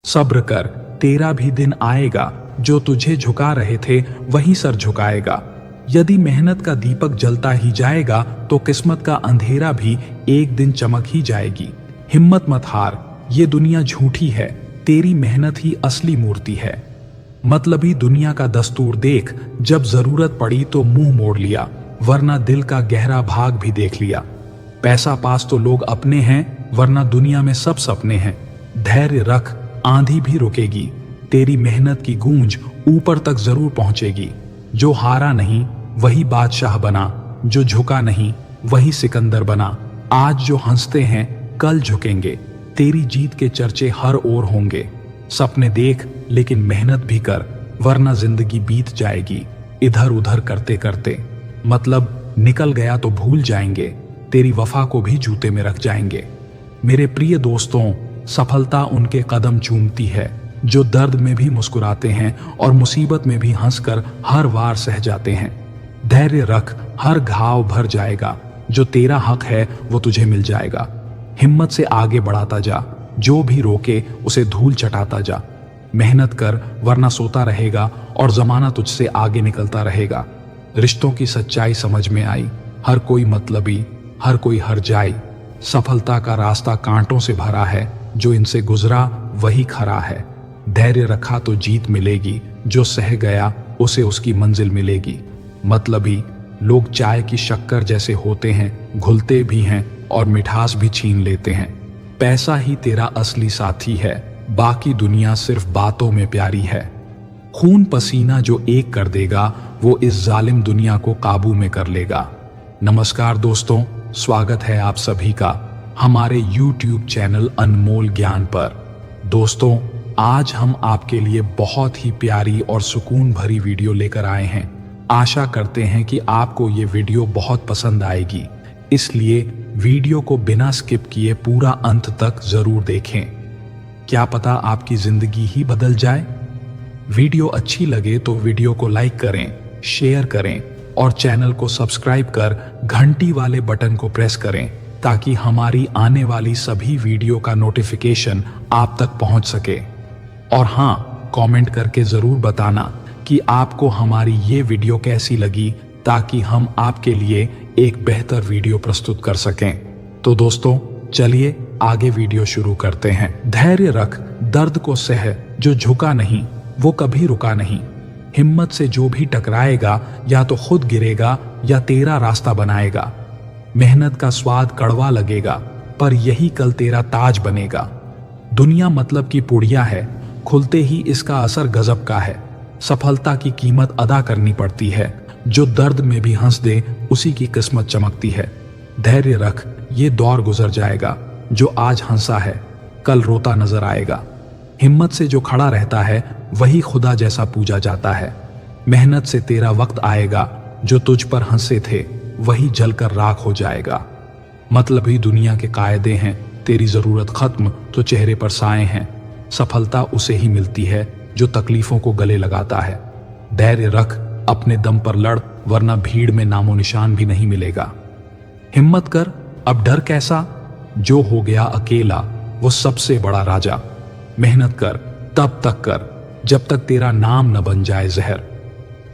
सब्र कर, तेरा भी दिन आएगा, जो तुझे झुका रहे थे वही सर झुकाएगा। यदि मेहनत का दीपक जलता ही जाएगा तो किस्मत का अंधेरा भी एक दिन चमक ही जाएगी। हिम्मत मत हार, ये दुनिया झूठी है, तेरी मेहनत ही असली मूर्ति है। मतलबी दुनिया का दस्तूर देख, जब जरूरत पड़ी तो मुंह मोड़ लिया, वरना दिल का गहरा भाग भी देख लिया। पैसा पास तो लोग अपने हैं, वरना दुनिया में सब सपने हैं। धैर्य रख, आंधी भी रुकेगी, तेरी मेहनत की गूंज ऊपर तक जरूर पहुंचेगी। जो हारा नहीं वही बादशाह बना, जो झुका नहीं वही सिकंदर बना। आज जो हंसते हैं कल झुकेंगे, तेरी जीत के चर्चे हर ओर होंगे। सपने देख लेकिन मेहनत भी कर, वरना जिंदगी बीत जाएगी इधर उधर करते करते। मतलब निकल गया तो भूल जाएंगे, तेरी वफा को भी जूते में रख जाएंगे। मेरे प्रिय दोस्तों, सफलता उनके कदम चूमती है जो दर्द में भी मुस्कुराते हैं और मुसीबत में भी हंसकर हर वार सह जाते हैं। धैर्य रख, हर घाव भर जाएगा, जो तेरा हक है वो तुझे मिल जाएगा। हिम्मत से आगे बढ़ाता जा, जो भी रोके उसे धूल चटाता जा। मेहनत कर, वरना सोता रहेगा और जमाना तुझसे आगे निकलता रहेगा। रिश्तों की सच्चाई समझ में आई, हर कोई मतलबी, हर कोई हर जाई। सफलता का रास्ता कांटों से भरा है, जो इनसे गुजरा वही खरा है। धैर्य रखा तो जीत मिलेगी, जो सह गया उसे उसकी मंजिल मिलेगी। मतलबी लोग चाय की शक्कर जैसे होते हैं, घुलते भी हैं और मिठास भी छीन लेते हैं। पैसा ही तेरा असली साथी है, बाकी दुनिया सिर्फ बातों में प्यारी है। खून पसीना जो एक कर देगा, वो इस जालिम दुनिया को काबू में कर लेगा। नमस्कार दोस्तों, स्वागत है आप सभी का हमारे YouTube चैनल अनमोल ज्ञान पर। दोस्तों, आज हम आपके लिए बहुत ही प्यारी और सुकून भरी वीडियो लेकर आए हैं। आशा करते हैं कि आपको ये वीडियो बहुत पसंद आएगी, इसलिए वीडियो को बिना स्किप किए पूरा अंत तक जरूर देखें। क्या पता आपकी जिंदगी ही बदल जाए। वीडियो अच्छी लगे तो वीडियो को लाइक करें, शेयर करें और चैनल को सब्सक्राइब कर घंटी वाले बटन को प्रेस करें, ताकि हमारी आने वाली सभी वीडियो का नोटिफिकेशन आप तक पहुंच सके। और हाँ, कमेंट करके जरूर बताना कि आपको हमारी ये वीडियो कैसी लगी, ताकि हम आपके लिए एक बेहतर वीडियो प्रस्तुत कर सकें। तो दोस्तों, चलिए आगे वीडियो शुरू करते हैं। धैर्य रख, दर्द को सह, जो झुका नहीं वो कभी रुका नहीं। हिम्मत से जो भी टकराएगा, या तो खुद गिरेगा या तेरा रास्ता बनाएगा। मेहनत का स्वाद कड़वा लगेगा, पर यही कल तेरा ताज बनेगा। दुनिया मतलब की पुड़िया है, खुलते ही इसका असर गजब का है। सफलता की कीमत अदा करनी पड़ती है, जो दर्द में भी हंस दे उसी की किस्मत चमकती है। धैर्य रख, ये दौर गुजर जाएगा, जो आज हंसा है कल रोता नजर आएगा। हिम्मत से जो खड़ा रहता है वही खुदा जैसा पूजा जाता है। मेहनत से तेरा वक्त आएगा, जो तुझ पर हंसे थे वही जलकर राख हो जाएगा। मतलब ही दुनिया के कायदे हैं, तेरी जरूरत खत्म तो चेहरे पर साए हैं। सफलता उसे ही मिलती है जो तकलीफों को गले लगाता है। धैर्य रख, अपने दम पर लड़, वरना भीड़ में नामो निशान भी नहीं मिलेगा। हिम्मत कर, अब डर कैसा, जो हो गया अकेला वो सबसे बड़ा राजा। मेहनत कर, तब तक कर जब तक तेरा नाम न बन जाए जहर।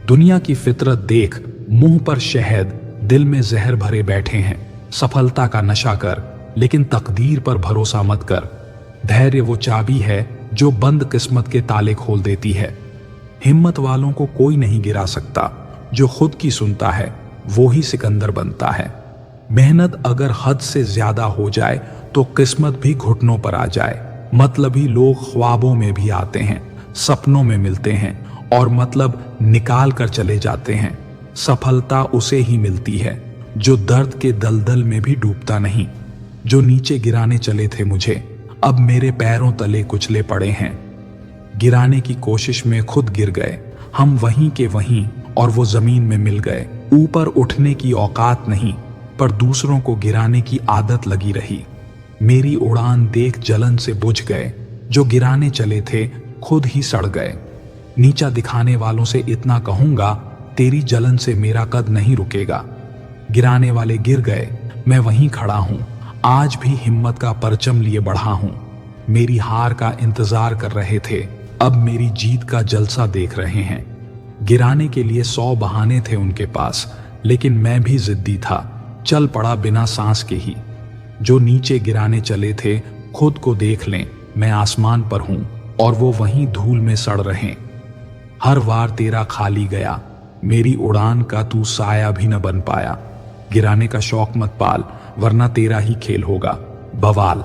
दुनिया की फितरत देख, मुंह पर शहद, दिल में जहर भरे बैठे हैं। सफलता का नशा कर, लेकिन तकदीर पर भरोसा मत कर। धैर्य वो चाबी है जो बंद किस्मत के ताले खोल देती है। हिम्मत वालों को कोई नहीं गिरा सकता, जो खुद की सुनता है वो ही सिकंदर बनता है। मेहनत अगर हद से ज्यादा हो जाए तो किस्मत भी घुटनों पर आ जाए। मतलबी लोग ख्वाबों में भी आते हैं, सपनों में मिलते हैं और मतलब निकाल कर चले जाते हैं। सफलता उसे ही मिलती है जो दर्द के दलदल में भी डूबता नहीं। जो नीचे गिराने चले थे मुझे, अब मेरे पैरों तले कुचले पड़े हैं। गिराने की कोशिश में खुद गिर गए, हम वहीं के वहीं और वो जमीन में मिल गए। ऊपर उठने की औकात नहीं, पर दूसरों को गिराने की आदत लगी रही। मेरी उड़ान देख जलन से बुझ गए, जो गिराने चले थे खुद ही सड़ गए। नीचा दिखाने वालों से इतना कहूंगा, तेरी जलन से मेरा कद नहीं रुकेगा। गिराने वाले गिर गए, मैं वहीं खड़ा हूं, आज भी हिम्मत का परचम लिए बढ़ा हूं। मेरी हार का इंतजार कर रहे थे, अब मेरी जीत का जलसा देख रहे हैं। गिराने के लिए 100 बहाने थे उनके पास, लेकिन मैं भी जिद्दी था, चल पड़ा बिना सांस के ही। जो नीचे गिराने चले थे, खुद को देख लें, मैं आसमान पर हूं और वो वहीं धूल में सड़ रहे। हर वार तेरा खाली गया, मेरी उड़ान का तू साया भी न बन पाया। गिराने का शौक मत पाल, वरना तेरा ही खेल होगा बवाल।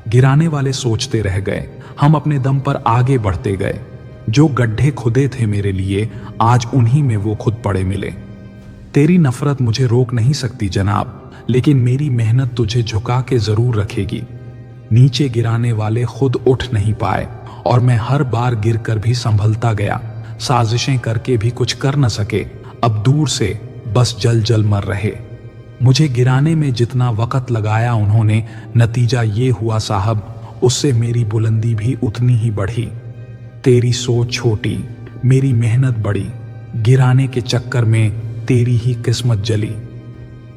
गिराने वाले सोचते रह गए, हम अपने दम पर आगे बढ़ते गए। जो गड्ढे खुदे थे मेरे लिए, आज उन्हीं में वो खुद पड़े मिले। तेरी नफरत मुझे रोक नहीं सकती जनाब, लेकिन मेरी मेहनत तुझे झुका के जरूर रखेगी। नीचे गिराने वाले खुद उठ नहीं पाए और मैं हर बार गिरकर भी संभलता गया। साजिशें करके भी कुछ कर न सके, अब दूर से बस जल जल मर रहे। मुझे गिराने में जितना वक्त लगाया उन्होंने, नतीजा ये हुआ साहब, उससे मेरी बुलंदी भी उतनी ही बढ़ी। तेरी सोच छोटी, मेरी मेहनत बड़ी, गिराने के चक्कर में तेरी ही किस्मत जली।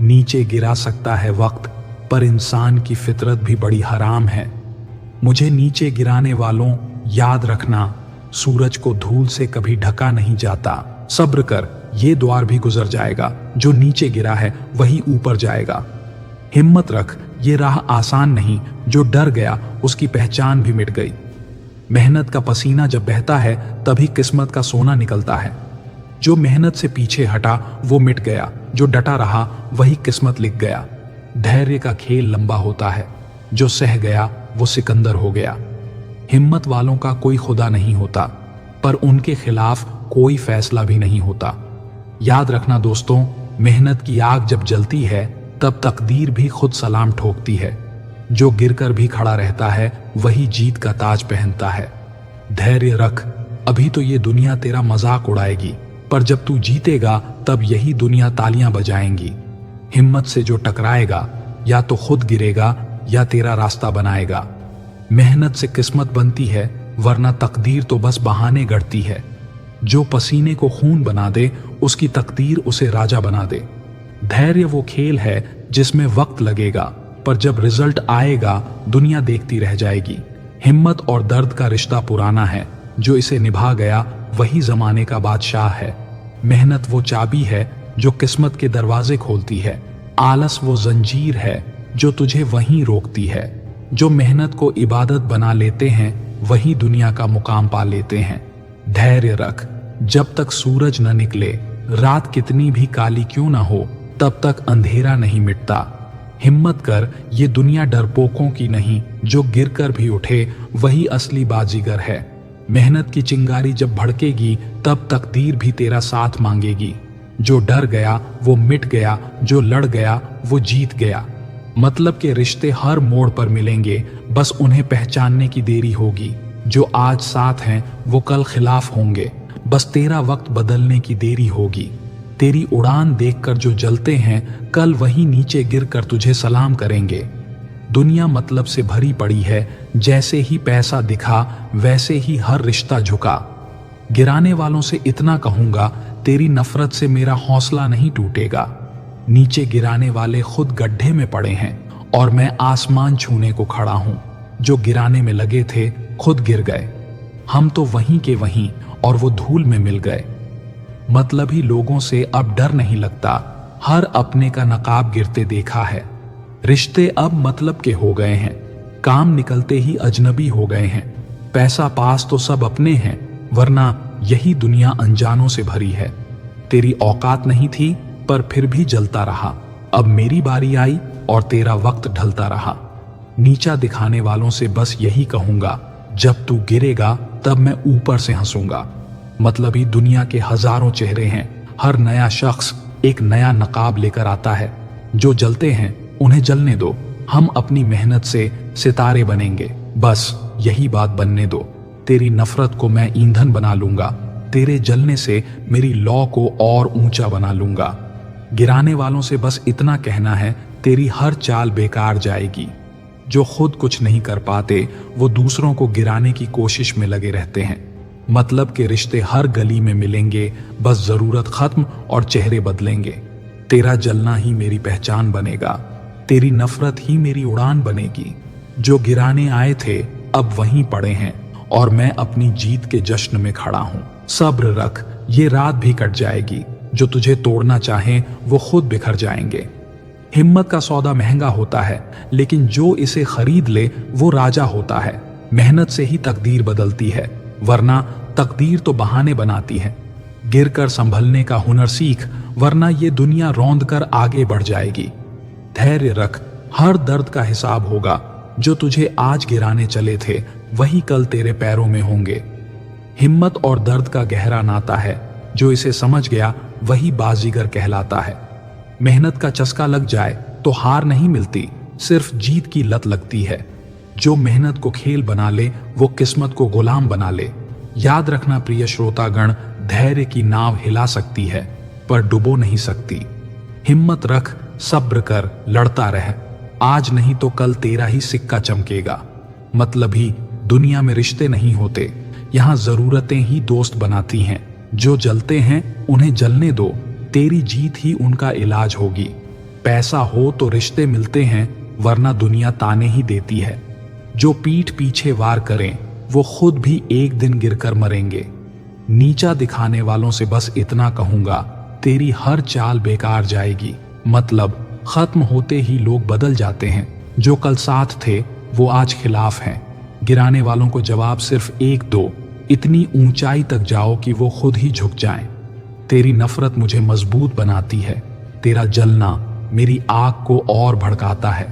नीचे गिरा सकता है वक्त, पर इंसान की फितरत भी बड़ी हराम है। मुझे नीचे गिराने वालों, याद रखना, सूरज को धूल से कभी ढका नहीं जाता। सब्र कर, ये द्वार भी गुजर जाएगा। जो नीचे गिरा है वही ऊपर जाएगा। हिम्मत रख, ये राह आसान नहीं। जो डर गया उसकी पहचान भी मिट गई। मेहनत का पसीना जब बहता है तभी किस्मत का सोना निकलता है। जो मेहनत से पीछे हटा वो मिट गया, जो डटा रहा वही किस्मत लिख गया। धैर्य का खेल लंबा होता है, जो सह गया वो सिकंदर हो गया। हिम्मत वालों का कोई खुदा नहीं होता, पर उनके खिलाफ कोई फैसला भी नहीं होता। याद रखना दोस्तों, मेहनत की आग जब जलती है तब तकदीर भी खुद सलाम ठोकती है। जो गिरकर भी खड़ा रहता है वही जीत का ताज पहनता है। धैर्य रख, अभी तो ये दुनिया तेरा मजाक उड़ाएगी, पर जब तू जीतेगा तब यही दुनिया तालियां बजाएंगी। हिम्मत से जो टकराएगा या तो खुद गिरेगा या तेरा रास्ता बनाएगा। मेहनत से किस्मत बनती है, वरना तकदीर तो बस बहाने गढ़ती है। जो पसीने को खून बना दे उसकी तकदीर उसे राजा बना दे। धैर्य वो खेल है जिसमें वक्त लगेगा, पर जब रिजल्ट आएगा दुनिया देखती रह जाएगी। हिम्मत और दर्द का रिश्ता पुराना है, जो इसे निभा गया वही जमाने का बादशाह है। मेहनत वो चाबी है जो किस्मत के दरवाजे खोलती है। आलस वो जंजीर है जो तुझे वहीं रोकती है। जो मेहनत को इबादत बना लेते हैं वही दुनिया का मुकाम पा लेते हैं। धैर्य रख, जब तक सूरज न निकले, रात कितनी भी काली क्यों ना हो, तब तक अंधेरा नहीं मिटता। हिम्मत कर, ये दुनिया डरपोकों की नहीं, जो गिरकर भी उठे वही असली बाजीगर है। मेहनत की चिंगारी जब भड़केगी तब तकदीर भी तेरा साथ मांगेगी। जो डर गया वो मिट गया, जो लड़ गया वो जीत गया। मतलब के रिश्ते हर मोड़ पर मिलेंगे, बस उन्हें पहचानने की देरी होगी। जो आज साथ हैं वो कल खिलाफ होंगे, बस तेरा वक्त बदलने की देरी होगी। तेरी उड़ान देखकर जो जलते हैं, कल वही नीचे गिरकर तुझे सलाम करेंगे। दुनिया मतलब से भरी पड़ी है, जैसे ही पैसा दिखा वैसे ही हर रिश्ता झुका। गिराने वालों से इतना कहूंगा, तेरी नफरत से मेरा हौसला नहीं टूटेगा। नीचे गिराने वाले खुद गड्ढे में पड़े हैं और मैं आसमान छूने को खड़ा हूं। जो गिराने में लगे थे खुद गिर गए। हम तो वहीं के वहीं और वो धूल में मिल गए। मतलबी लोगों से अब डर नहीं लगता, हर अपने का नकाब गिरते देखा है। रिश्ते अब मतलब के हो गए हैं, काम निकलते ही अजनबी हो गए हैं। पैसा पास तो सब अपने हैं, वरना यही दुनिया अनजानों से भरी है। तेरी औकात नहीं थी पर फिर भी जलता रहा। अब मेरी बारी आई और तेरा वक्त ढलता रहा। नीचा दिखाने वालों से बस यही कहूंगा, जब तू गिरेगा तब मैं ऊपर से हंसूंगा। मतलबी दुनिया के हजारों चेहरे हैं, हर नया शख्स एक नया नकाब लेकर आता है। जो जलते हैं उन्हें जलने दो, हम अपनी मेहनत से सितारे बनेंगे। बस यही बात बनने दो। तेरी नफरत को मैं ईंधन बना लूंगा, तेरे जलने से मेरी लौ को और ऊंचा बना लूंगा। गिराने वालों से बस इतना कहना है, तेरी हर चाल बेकार जाएगी। जो खुद कुछ नहीं कर पाते वो दूसरों को गिराने की कोशिश में लगे रहते हैं। मतलब के रिश्ते हर गली में मिलेंगे, बस जरूरत खत्म और चेहरे बदलेंगे। तेरा जलना ही मेरी पहचान बनेगा, तेरी नफरत ही मेरी उड़ान बनेगी। जो गिराने आए थे अब वहीं पड़े हैं और मैं अपनी जीत के जश्न में खड़ा हूं। सब्र रख, ये रात भी कट जाएगी। जो तुझे तोड़ना चाहे वो खुद बिखर जाएंगे। हिम्मत का सौदा महंगा होता है, लेकिन जो इसे खरीद ले वो राजा होता है। मेहनत से ही तकदीर बदलती है, वरना तकदीर तो बहाने बनाती है। गिरकर संभलने का हुनर सीख, वरना ये दुनिया रौंद कर आगे बढ़ जाएगी। धैर्य रख, हर दर्द का हिसाब होगा। जो तुझे आज गिराने चले थे वही कल तेरे पैरों में होंगे। हिम्मत और दर्द का गहरा नाता है, जो इसे समझ गया वही बाजीगर कहलाता है। मेहनत का चस्का लग जाए तो हार नहीं मिलती, सिर्फ जीत की लत लगती है। जो मेहनत को खेल बना ले वो किस्मत को गुलाम बना ले। याद रखना प्रिय श्रोतागण, धैर्य की नाव हिला सकती है पर डुबो नहीं सकती। हिम्मत रख, सब्र कर, लड़ता रह। आज नहीं तो कल तेरा ही सिक्का चमकेगा। मतलब ही दुनिया में रिश्ते नहीं होते, यहाँ जरूरतें ही दोस्त बनाती हैं। जो जलते हैं उन्हें जलने दो, तेरी जीत ही उनका इलाज होगी। पैसा हो तो रिश्ते मिलते हैं, वरना दुनिया ताने ही देती है। जो पीठ पीछे वार करें वो खुद भी एक दिन गिरकर मरेंगे। नीचा दिखाने वालों से बस इतना कहूंगा, तेरी हर चाल बेकार जाएगी। मतलब खत्म होते ही लोग बदल जाते हैं। जो कल साथ थे वो आज खिलाफ हैं। गिराने वालों को जवाब सिर्फ एक दो, इतनी ऊंचाई तक जाओ कि वो खुद ही झुक जाएं। तेरी नफरत मुझे मजबूत बनाती है, तेरा जलना मेरी आग को और भड़काता है।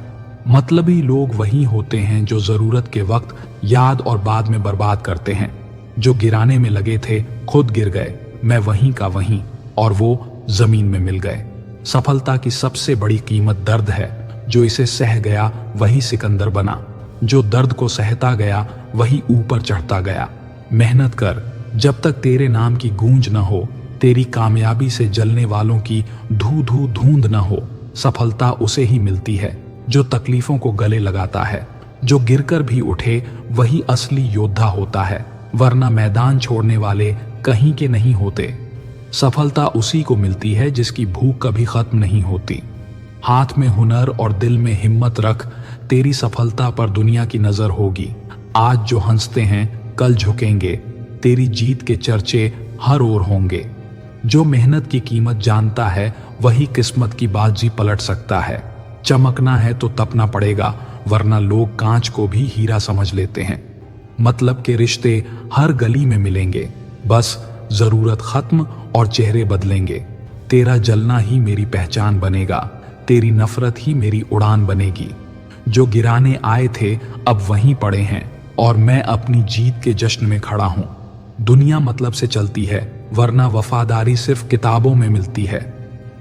मतलबी लोग वही होते हैं जो जरूरत के वक्त याद और बाद में बर्बाद करते हैं। जो गिराने में लगे थे खुद गिर गए, मैं वहीं का वहीं, और वो जमीन में मिल गए। सफलता की सबसे बड़ी कीमत दर्द है। जो इसे सह गया वही सिकंदर बना। जो दर्द को सहता गया वही ऊपर चढ़ता गया। मेहनत कर, जब तक तेरे नाम की गूंज न हो, तेरी कामयाबी से जलने वालों की धू धू धूंध न हो। सफलता उसे ही मिलती है जो तकलीफों को गले लगाता है। जो गिरकर भी उठे वही असली योद्धा होता है, वरना मैदान छोड़ने वाले कहीं के नहीं होते। सफलता उसी को मिलती है जिसकी भूख कभी खत्म नहीं होती। हाथ में हुनर और दिल में हिम्मत रख, तेरी सफलता पर दुनिया की नजर होगी। आज जो हंसते हैं कल झुकेंगे, तेरी जीत के चर्चे हर ओर होंगे। जो मेहनत की कीमत जानता है वही किस्मत की बाजी पलट सकता है। चमकना है तो तपना पड़ेगा, वरना लोग कांच को भी हीरा समझ लेते हैं। मतलब के रिश्ते हर गली में मिलेंगे, बस जरूरत खत्म और चेहरे बदलेंगे। तेरा जलना ही मेरी पहचान बनेगा, तेरी नफरत ही मेरी उड़ान बनेगी। जो गिराने आए थे अब वहीं पड़े हैं और मैं अपनी जीत के जश्न में खड़ा हूं। दुनिया मतलब से चलती है, वरना वफादारी सिर्फ किताबों में मिलती है।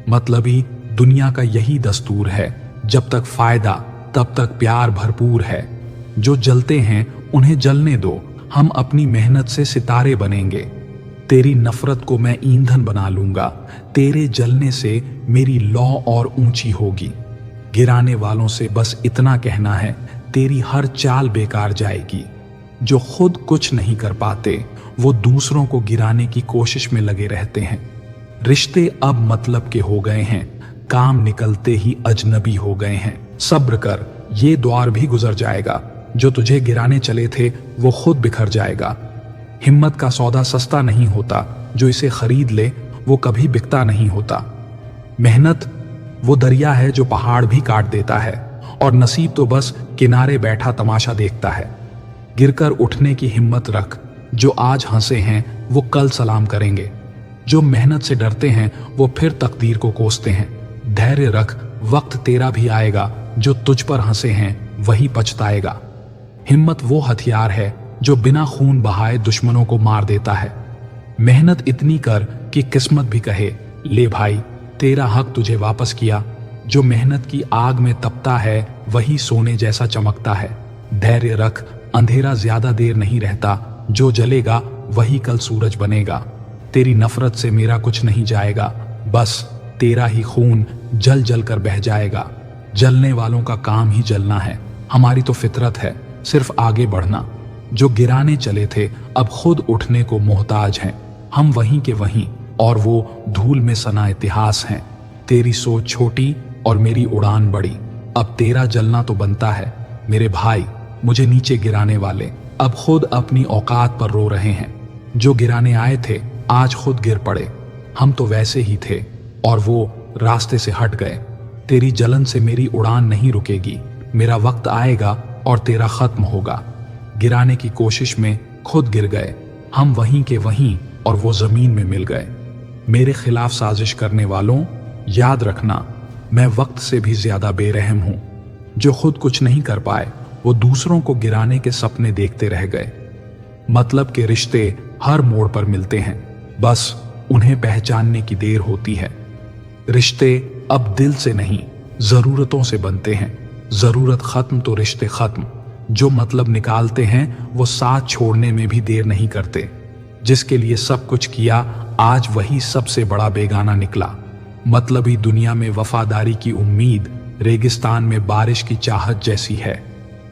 मतलबी दुनिया का यही दस्तूर है, जब तक फायदा तब तक प्यार भरपूर है। जो जलते हैं उन्हें जलने दो, हम अपनी मेहनत से सितारे बनेंगे। तेरी नफरत को मैं ईंधन बना लूंगा, तेरे जलने से मेरी लौ और ऊंची होगी। गिराने वालों से बस इतना कहना है, तेरी हर चाल बेकार जाएगी। जो खुद कुछ नहीं कर पाते वो दूसरों को गिराने की कोशिश में लगे रहते हैं। रिश्ते अब मतलब के हो गए हैं, काम निकलते ही अजनबी हो गए हैं। सब्र कर, ये द्वार भी गुजर जाएगा। जो तुझे गिराने चले थे वो खुद बिखर जाएगा। हिम्मत का सौदा सस्ता नहीं होता, जो इसे खरीद ले वो कभी बिकता नहीं होता। मेहनत वो दरिया है जो पहाड़ भी काट देता है, और नसीब तो बस किनारे बैठा तमाशा देखता है। गिरकर उठने की हिम्मत रख, जो आज हंसे हैं वो कल सलाम करेंगे। जो मेहनत से डरते हैं वो फिर तकदीर को कोसते हैं। धैर्य रख, वक्त तेरा भी आएगा, जो तुझ पर हंसे हैं वही पछताएगा। हिम्मत वो हथियार है जो बिना खून बहाए दुश्मनों को मार देता है। मेहनत इतनी कर कि किस्मत भी कहे, ले भाई तेरा हक तुझे वापस किया। जो मेहनत की आग में तपता है वही सोने जैसा चमकता है। धैर्य रख, अंधेरा ज्यादा देर नहीं रहता, जो जलेगा वही कल सूरज बनेगा। तेरी नफरत से मेरा कुछ नहीं जाएगा, बस तेरा ही खून जल जल कर बह जाएगा। जलने वालों का काम ही जलना है, हमारी तो फितरत है सिर्फ आगे बढ़ना। जो गिराने चले थे अब खुद उठने को मोहताज हैं, हम वहीं के वहीं और वो धूल में सना इतिहास हैं। तेरी सोच छोटी और मेरी उड़ान बड़ी, अब तेरा जलना तो बनता है, मेरे भाई, मुझे नीचे गिराने वाले अब खुद अपनी औकात पर रो रहे हैं। जो गिराने आए थे आज खुद गिर पड़े। हम तो वैसे ही थे और वो रास्ते से हट गए। तेरी जलन से मेरी उड़ान नहीं रुकेगी। मेरा वक्त आएगा और तेरा खत्म होगा। गिराने की कोशिश में खुद गिर गए हम, वहीं के वहीं, और वो जमीन में मिल गए। मेरे खिलाफ साजिश करने वालों, याद रखना, मैं वक्त से भी ज्यादा बेरहम हूं। जो खुद कुछ नहीं कर पाए वो दूसरों को गिराने के सपने देखते रह गए। मतलब के रिश्ते हर मोड़ पर मिलते हैं, बस उन्हें पहचानने की देर होती है। रिश्ते अब दिल से नहीं, जरूरतों से बनते हैं। जरूरत खत्म तो रिश्ते खत्म। जो मतलब निकालते हैं वो साथ छोड़ने में भी देर नहीं करते। जिसके लिए सब कुछ किया आज वही सबसे बड़ा बेगाना निकला। मतलबी दुनिया में वफादारी की उम्मीद रेगिस्तान में बारिश की चाहत जैसी है।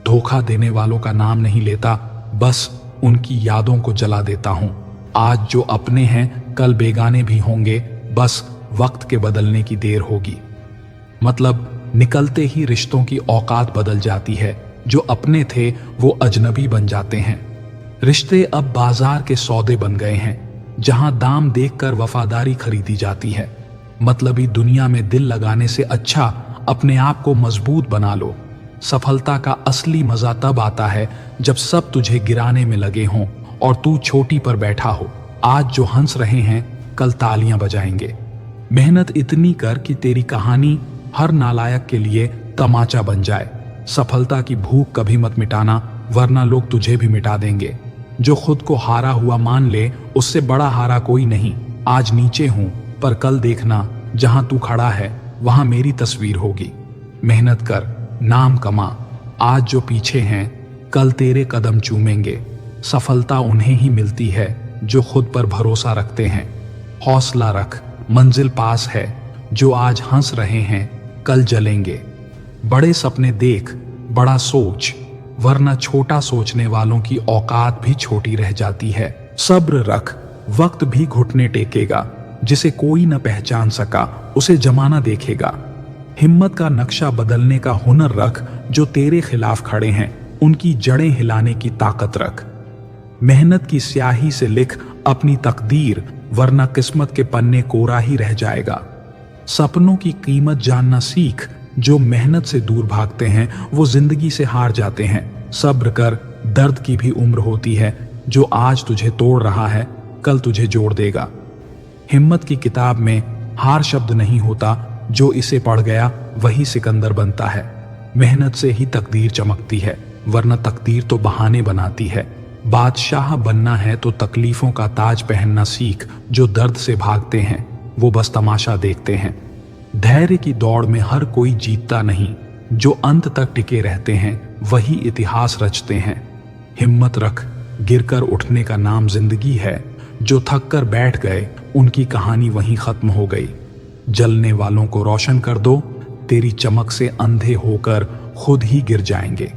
धोखा देने वालों का नाम नहीं लेता, बस उनकी यादों को जला देता हूं। आज जो अपने हैं कल बेगाने भी होंगे, बस वक्त के बदलने की देर होगी। मतलब निकलते ही रिश्तों की औकात बदल जाती है। जो अपने थे वो अजनबी बन जाते हैं। रिश्ते अब बाजार के सौदे बन गए हैं, जहां दाम देखकर वफादारी खरीदी जाती है। मतलबी दुनिया में दिल लगाने से अच्छा अपने आप को मजबूत बना लो। सफलता का असली मजा तब आता है जब सब तुझे गिराने में लगे हों और तू चोटी पर बैठा हो। आज जो हंस रहे हैं कल तालियां बजाएंगे। मेहनत इतनी कर कि तेरी कहानी हर नालायक के लिए तमाचा बन जाए। सफलता की भूख कभी मत मिटाना, वरना लोग तुझे भी मिटा देंगे। जो खुद को हारा हुआ मान ले, उससे बड़ा हारा कोई नहीं। आज नीचे हूं पर कल देखना, जहां तू खड़ा है वहां मेरी तस्वीर होगी। मेहनत कर, नाम कमा। आज जो पीछे हैं कल तेरे कदम चूमेंगे। सफलता उन्हें ही मिलती है जो खुद पर भरोसा रखते हैं। हौसला रख, मंजिल पास है। जो आज हंस रहे हैं कल जलेंगे। बड़े सपने देख, बड़ा सोच, वरना छोटा सोचने वालों की औकात भी छोटी रह जाती है। सब्र रख, वक्त भी घुटने टेकेगा। जिसे कोई न पहचान सका उसे जमाना देखेगा। हिम्मत का नक्शा बदलने का हुनर रख। जो तेरे खिलाफ खड़े हैं उनकी जड़ें हिलाने की ताकत रख। मेहनत की स्याही से लिख अपनी तकदीर, वरना किस्मत के पन्ने कोरा ही रह जाएगा। सपनों की कीमत जानना सीख। जो मेहनत से दूर भागते हैं वो जिंदगी से हार जाते हैं। सब्र कर, दर्द की भी उम्र होती है। जो आज तुझे तोड़ रहा है कल तुझे जोड़ देगा। हिम्मत की किताब में हार शब्द नहीं होता। जो इसे पढ़ गया वही सिकंदर बनता है। मेहनत से ही तकदीर चमकती है, वरना तकदीर तो बहाने बनाती है। बादशाह बनना है तो तकलीफों का ताज पहनना सीख। जो दर्द से भागते हैं वो बस तमाशा देखते हैं। धैर्य की दौड़ में हर कोई जीतता नहीं। जो अंत तक टिके रहते हैं वही इतिहास रचते हैं। हिम्मत रख, गिरकर उठने का नाम जिंदगी है। जो थक कर बैठ गए उनकी कहानी वहीं खत्म हो गई। जलने वालों को रोशन कर दो, तेरी चमक से अंधे होकर खुद ही गिर जाएंगे।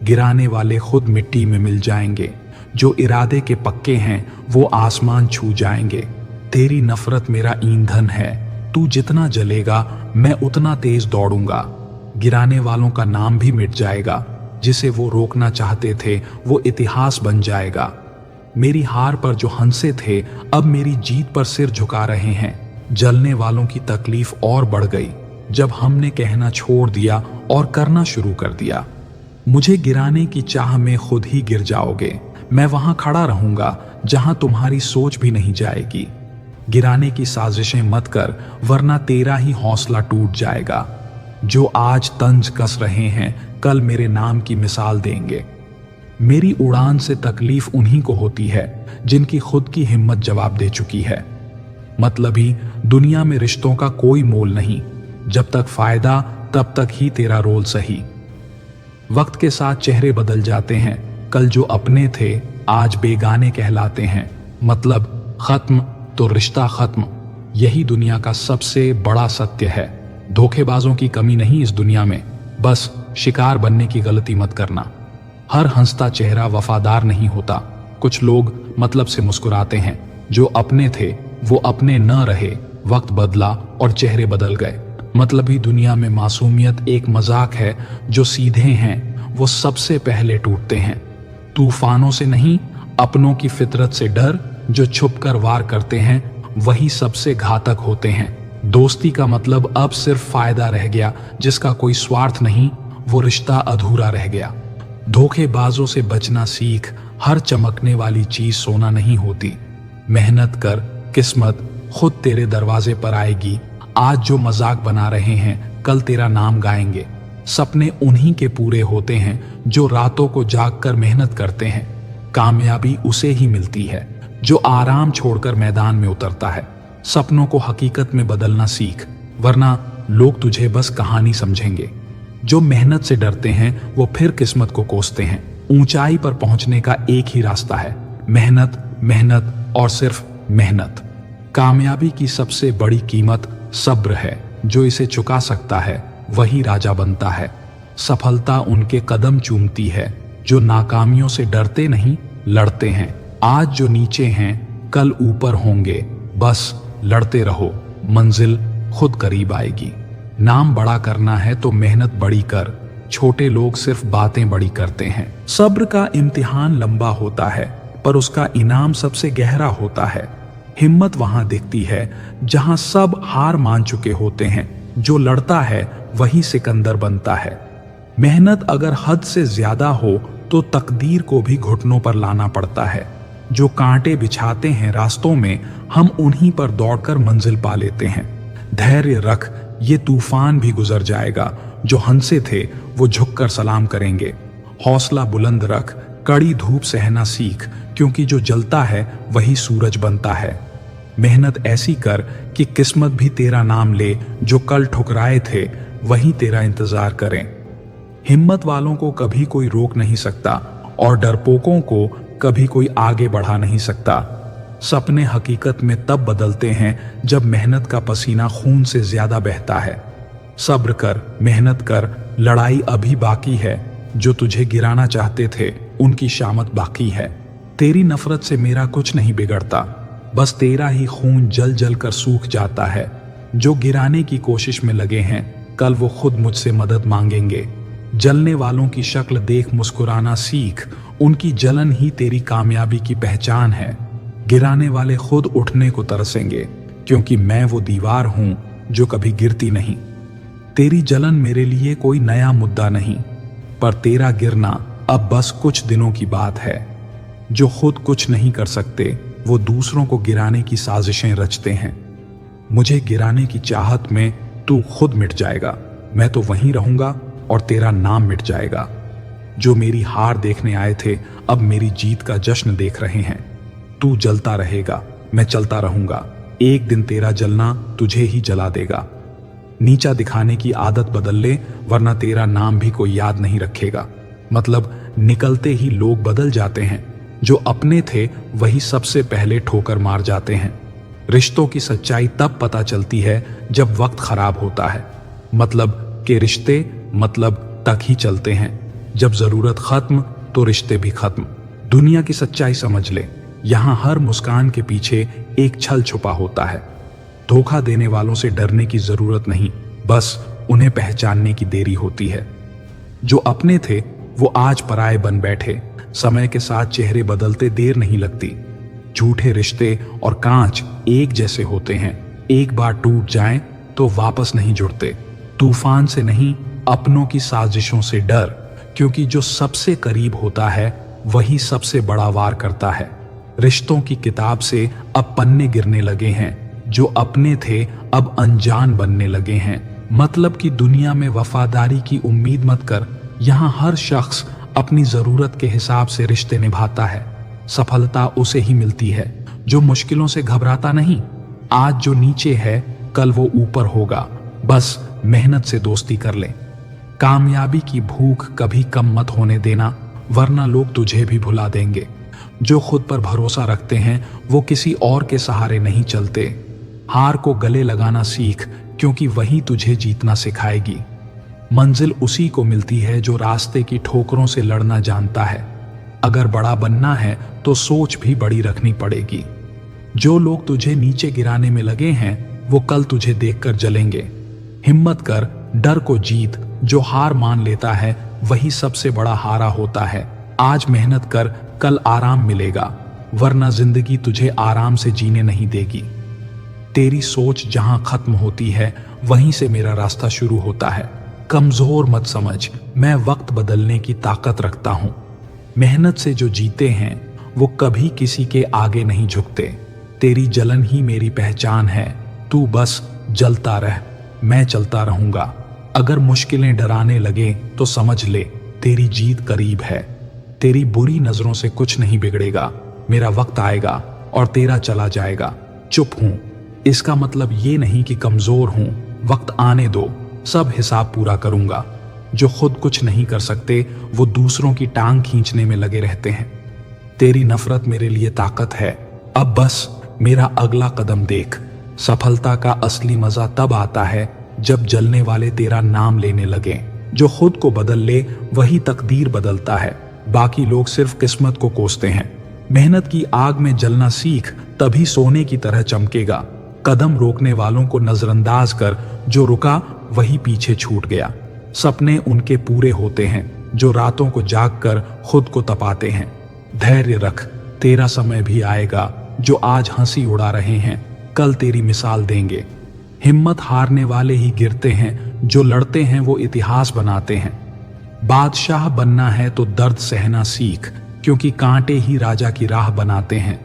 गिराने वाले खुद मिट्टी में मिल जाएंगे। जो इरादे के पक्के हैं वो आसमान छू जाएंगे। तेरी नफरत मेरा ईंधन है। तू जितना जलेगा मैं उतना तेज दौड़ूंगा। गिराने वालों का नाम भी मिट जाएगा। जिसे वो रोकना चाहते थे वो इतिहास बन जाएगा। मेरी हार पर जो हंसे थे अब मेरी जीत पर सिर झुका रहे हैं। जलने वालों की तकलीफ और बढ़ गई जब हमने कहना छोड़ दिया और करना शुरू कर दिया। मुझे गिराने की चाह में खुद ही गिर जाओगे। मैं वहां खड़ा रहूंगा जहां तुम्हारी सोच भी नहीं जाएगी। गिराने की साजिशें मत कर, वरना तेरा ही हौसला टूट जाएगा। जो आज तंज कस रहे हैं कल मेरे नाम की मिसाल देंगे। मेरी उड़ान से तकलीफ उन्हीं को होती है जिनकी खुद की हिम्मत जवाब दे चुकी है। मतलबी दुनिया में रिश्तों का कोई मोल नहीं। जब तक फायदा तब तक ही तेरा रोल सही। वक्त के साथ चेहरे बदल जाते हैं। कल जो अपने थे आज बेगाने कहलाते हैं। मतलब खत्म तो रिश्ता खत्म। यही दुनिया का सबसे बड़ा सत्य है। धोखेबाजों की कमी नहीं इस दुनिया में, बस शिकार बनने की गलती मत करना। हर हंसता चेहरा वफादार नहीं होता। कुछ लोग मतलब से मुस्कुराते हैं। जो अपने थे वो अपने न रहे। वक्त बदला और चेहरे बदल गए। मतलबी दुनिया में मासूमियत एक मजाक है। जो सीधे हैं वो सबसे पहले टूटते हैं। तूफानों से नहीं, अपनों की फितरत से डर, जो छुपकर वार करते हैं वही सबसे घातक होते हैं। दोस्ती का मतलब अब सिर्फ फायदा रह गया, जिसका कोई स्वार्थ नहीं, वो रिश्ता अधूरा रह गया। धोखेबाजों से बचना सीख, हर चमकने वाली चीज सोना नहीं होती। मेहनत कर, किस्मत खुद तेरे दरवाजे पर आएगी। आज जो मजाक बना रहे हैं, कल तेरा नाम गाएंगे। सपने उन्हीं के पूरे होते हैं जो रातों को जागकर मेहनत करते हैं। कामयाबी उसे ही मिलती है जो आराम छोड़कर मैदान में उतरता है। सपनों को हकीकत में बदलना सीख, वरना लोग तुझे बस कहानी समझेंगे। जो मेहनत से डरते हैं वो फिर किस्मत को कोसते हैं। ऊंचाई पर पहुंचने का एक ही रास्ता है, मेहनत, मेहनत और सिर्फ मेहनत। कामयाबी की सबसे बड़ी कीमत सब्र है। जो इसे चुका सकता है वही राजा बनता है। सफलता उनके कदम चूमती है जो नाकामियों से डरते नहीं, लड़ते हैं। आज जो नीचे हैं कल ऊपर होंगे, बस लड़ते रहो, मंजिल खुद करीब आएगी। नाम बड़ा करना है तो मेहनत बड़ी कर, छोटे लोग सिर्फ बातें बड़ी करते हैं। सब्र का इम्तिहान लंबा होता है पर उसका इनाम सबसे गहरा होता है। हिम्मत वहां दिखती है जहां सब हार मान चुके होते हैं। जो लड़ता है वही सिकंदर बनता है। मेहनत अगर हद से ज्यादा हो तो तकदीर को भी घुटनों पर लाना पड़ता है। जो कांटे बिछाते हैं रास्तों में, हम उन्हीं पर दौड़कर मंजिल पा लेते हैं। धैर्य रख, ये तूफान भी गुजर जाएगा। जो हंसे थे वो झुककर सलाम करेंगे। हौसला बुलंद रख, कड़ी धूप सहना सीख, क्योंकि जो जलता है वही सूरज बनता है। मेहनत ऐसी कर कि किस्मत भी तेरा नाम ले। जो कल ठुकराए थे वही तेरा इंतजार करें। हिम्मत वालों को कभी कोई रोक नहीं सकता और डरपोकों को कभी कोई आगे बढ़ा नहीं सकता। सपने हकीकत में तब बदलते हैं जब मेहनत का पसीना खून से ज्यादा बहता है। सब्र कर, मेहनत कर, लड़ाई अभी बाकी है। जो तुझे गिराना चाहते थे उनकी शामत बाकी है। तेरी नफरत से मेरा कुछ नहीं बिगड़ता, बस तेरा ही खून जल जल कर सूख जाता है। जो गिराने की कोशिश में लगे हैं कल वो खुद मुझसे मदद मांगेंगे। जलने वालों की शक्ल देख मुस्कुराना सीख, उनकी जलन ही तेरी कामयाबी की पहचान है। गिराने वाले खुद उठने को तरसेंगे, क्योंकि मैं वो दीवार हूं जो कभी गिरती नहीं। तेरी जलन मेरे लिए कोई नया मुद्दा नहीं, पर तेरा गिरना अब बस कुछ दिनों की बात है। जो खुद कुछ नहीं कर सकते वो दूसरों को गिराने की साजिशें रचते हैं। मुझे गिराने की चाहत में तू खुद मिट जाएगा। मैं तो वहीं रहूंगा और तेरा नाम मिट जाएगा। जो मेरी हार देखने आए थे अब मेरी जीत का जश्न देख रहे हैं। तू जलता रहेगा, मैं चलता रहूंगा। एक दिन तेरा जलना तुझे ही जला देगा। नीचा दिखाने की आदत बदल ले, वरना तेरा नाम भी कोई याद नहीं रखेगा। मतलब निकलते ही लोग बदल जाते हैं। जो अपने थे वही सबसे पहले ठोकर मार जाते हैं। रिश्तों की सच्चाई तब पता चलती है जब वक्त खराब होता है। मतलब के रिश्ते मतलब तक ही चलते हैं। जब जरूरत खत्म तो रिश्ते भी खत्म। दुनिया की सच्चाई समझ ले, यहां हर मुस्कान के पीछे एक छल छुपा होता है। धोखा देने वालों से डरने की जरूरत नहीं, बस उन्हें पहचानने की देरी होती है। जो अपने थे वो आज पराये बन बैठे। समय के साथ चेहरे बदलते देर नहीं लगती। झूठे रिश्ते और कांच एक जैसे होते हैं, एक बार टूट जाएं तो वापस नहीं जुड़ते। तूफान से नहीं, अपनों की साजिशों से डर, क्योंकि जो सबसे करीब होता है वही सबसे बड़ा वार करता है। रिश्तों की किताब से अब पन्ने गिरने लगे हैं। जो अपने थे अब अनजान बनने लगे हैं। मतलब कि दुनिया में वफादारी की उम्मीद मत कर। यहाँ हर शख्स अपनी जरूरत के हिसाब से रिश्ते निभाता है। सफलता उसे ही मिलती है जो मुश्किलों से घबराता नहीं। आज जो नीचे है कल वो ऊपर होगा। बस मेहनत से दोस्ती कर ले। कामयाबी की भूख कभी कम मत होने देना, वरना लोग तुझे भी भुला देंगे। जो खुद पर भरोसा रखते हैं वो किसी और के सहारे नहीं चलते। हार को गले लगाना सीख, क्योंकि वही तुझे जीतना सिखाएगी। मंजिल उसी को मिलती है जो रास्ते की ठोकरों से लड़ना जानता है। अगर बड़ा बनना है तो सोच भी बड़ी रखनी पड़ेगी। जो लोग तुझे नीचे गिराने में लगे हैं वो कल तुझे देखकर जलेंगे। हिम्मत कर, डर को जीत। जो हार मान लेता है वही सबसे बड़ा हारा होता है। आज मेहनत कर, कल आराम मिलेगा, वरना जिंदगी तुझे आराम से जीने नहीं देगी। तेरी सोच जहां खत्म होती है वहीं से मेरा रास्ता शुरू होता है। कमजोर मत समझ, मैं वक्त बदलने की ताकत रखता हूं। मेहनत से जो जीते हैं वो कभी किसी के आगे नहीं झुकते। तेरी जलन ही मेरी पहचान है, तू बस जलता रह, मैं चलता रहूंगा। अगर मुश्किलें डराने लगे तो समझ ले तेरी जीत करीब है। तेरी बुरी नजरों से कुछ नहीं बिगड़ेगा, मेरा वक्त आएगा और तेरा चला जाएगा। चुप हूं इसका मतलब ये नहीं कि कमजोर हूं, वक्त आने दो, सब हिसाब पूरा करूंगा। जो खुद कुछ नहीं कर सकते वो दूसरों की टांग खींचने में लगे रहते हैं। तेरी नफरत मेरे लिए ताकत है, अब बस मेरा अगला कदम देख। सफलता का असली मजा तब आता है जब जलने वाले तेरा नाम लेने लगे। जो खुद को बदल ले वही तकदीर बदलता है, बाकी लोग सिर्फ किस्मत को कोसते हैं। मेहनत की आग में जलना सीख, तभी सोने की तरह चमकेगा। कदम रोकने वालों को नजरअंदाज कर, जो रुका वही पीछे छूट गया। सपने उनके पूरे होते हैं जो रातों को जाग कर खुद को तपाते हैं। धैर्य रख, तेरा समय भी आएगा। जो आज हंसी उड़ा रहे हैं कल तेरी मिसाल देंगे। हिम्मत हारने वाले ही गिरते हैं, जो लड़ते हैं वो इतिहास बनाते हैं। बादशाह बनना है तो दर्द सहना सीख, क्योंकि कांटे ही राजा की राह बनाते हैं।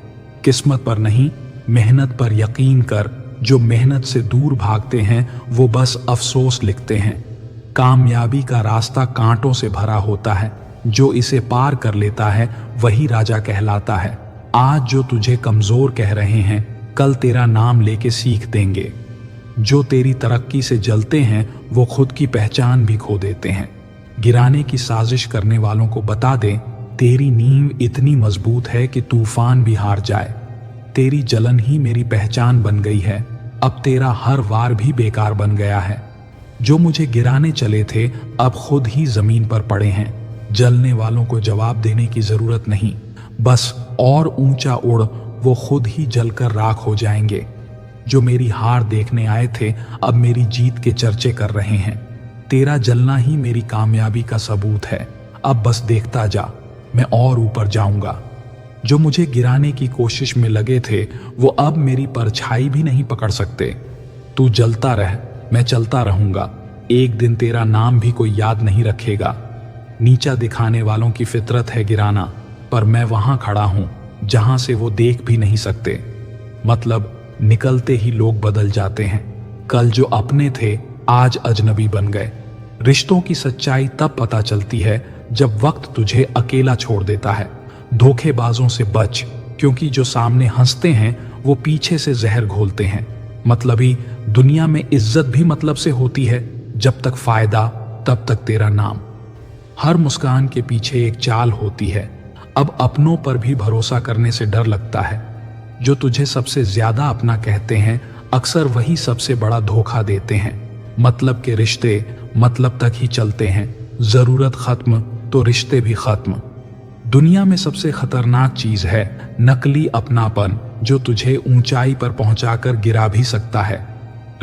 किस्मत पर नहीं, मेहनत पर यकीन कर। जो मेहनत से दूर भागते हैं वो बस अफसोस लिखते हैं। कामयाबी का रास्ता कांटों से भरा होता है, जो इसे पार कर लेता है वही राजा कहलाता है। आज जो तुझे कमजोर कह रहे हैं कल तेरा नाम लेके सीख देंगे। जो तेरी तरक्की से जलते हैं वो खुद की पहचान भी खो देते हैं। गिराने की साजिश करने वालों को बता दे, तेरी नींव इतनी मजबूत है कि तूफान भी हार जाए। तेरी जलन ही मेरी पहचान बन गई है, अब तेरा हर वार भी बेकार बन गया है। जो मुझे गिराने चले थे अब खुद ही जमीन पर पड़े हैं। जलने वालों को जवाब देने की जरूरत नहीं, बस और ऊंचा उड़, वो खुद ही जलकर राख हो जाएंगे। जो मेरी हार देखने आए थे अब मेरी जीत के चर्चे कर रहे हैं। तेरा जलना ही मेरी कामयाबी का सबूत है, अब बस देखता जा, मैं और ऊपर जाऊंगा। जो मुझे गिराने की कोशिश में लगे थे वो अब मेरी परछाई भी नहीं पकड़ सकते। तू जलता रह, मैं चलता रहूंगा। एक दिन तेरा नाम भी कोई याद नहीं रखेगा। नीचा दिखाने वालों की फितरत है गिराना, पर मैं वहां खड़ा हूं जहां से वो देख भी नहीं सकते। मतलब निकलते ही लोग बदल जाते हैं। कल जो अपने थे आज अजनबी बन गए। रिश्तों की सच्चाई तब पता चलती है जब वक्त तुझे अकेला छोड़ देता है। धोखेबाजों से बच, क्योंकि जो सामने हंसते हैं वो पीछे से जहर घोलते हैं। मतलबी दुनिया में इज्जत भी मतलब से होती है, जब तक फायदा तब तक तेरा नाम। हर मुस्कान के पीछे एक चाल होती है। अब अपनों पर भी भरोसा करने से डर लगता है। जो तुझे सबसे ज्यादा अपना कहते हैं अक्सर वही सबसे बड़ा धोखा देते हैं। मतलब के रिश्ते मतलब तक ही चलते हैं, जरूरत खत्म तो रिश्ते भी खत्म। दुनिया में सबसे खतरनाक चीज है नकली अपनापन, जो तुझे ऊंचाई पर पहुंचाकर गिरा भी सकता है।